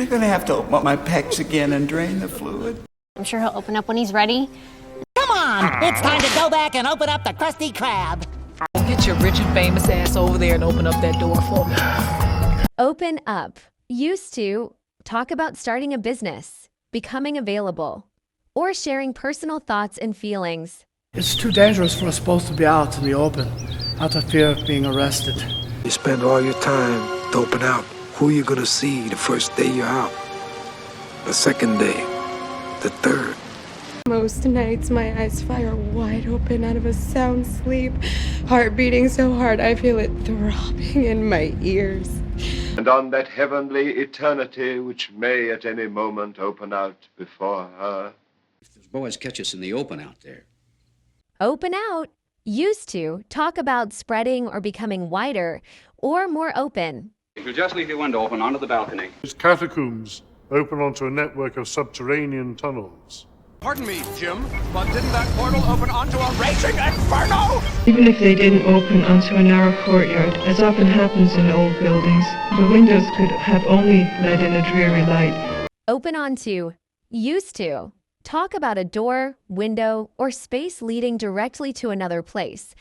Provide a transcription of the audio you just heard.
You're gonna have to open up my pecs again and drain the fluid. I'm sure he'll open up when he's ready. Come on! It's time to go back and open up the Krusty Krab. Get your rich and famous ass over there and open up that door for me. Open up. Used to talk about starting a business, becoming available, or sharing personal thoughts and feelings. It's too dangerous for us both to be out in the open, out of fear of being arrested. You spend all your time doping out who you're gonna see the first day you're out, the second day, the third. Most nights my eyes fire wide open out of a sound sleep, heart beating so hard I feel it throbbing in my ears. And on that heavenly eternity which may at any moment open out before her. If those boys catch us in the open out there. Open out. Used to talk about spreading or becoming wider or more open. If you'll just leave your window open onto the balcony. These catacombs open onto a network of subterranean tunnels. Pardon me, Jim, but didn't that portal open onto a raging inferno? Even if they didn't open onto a narrow courtyard, as often happens in old buildings, the windows could have only let in a dreary light. Open onto. Used to talk about a door, window, or space leading directly to another place.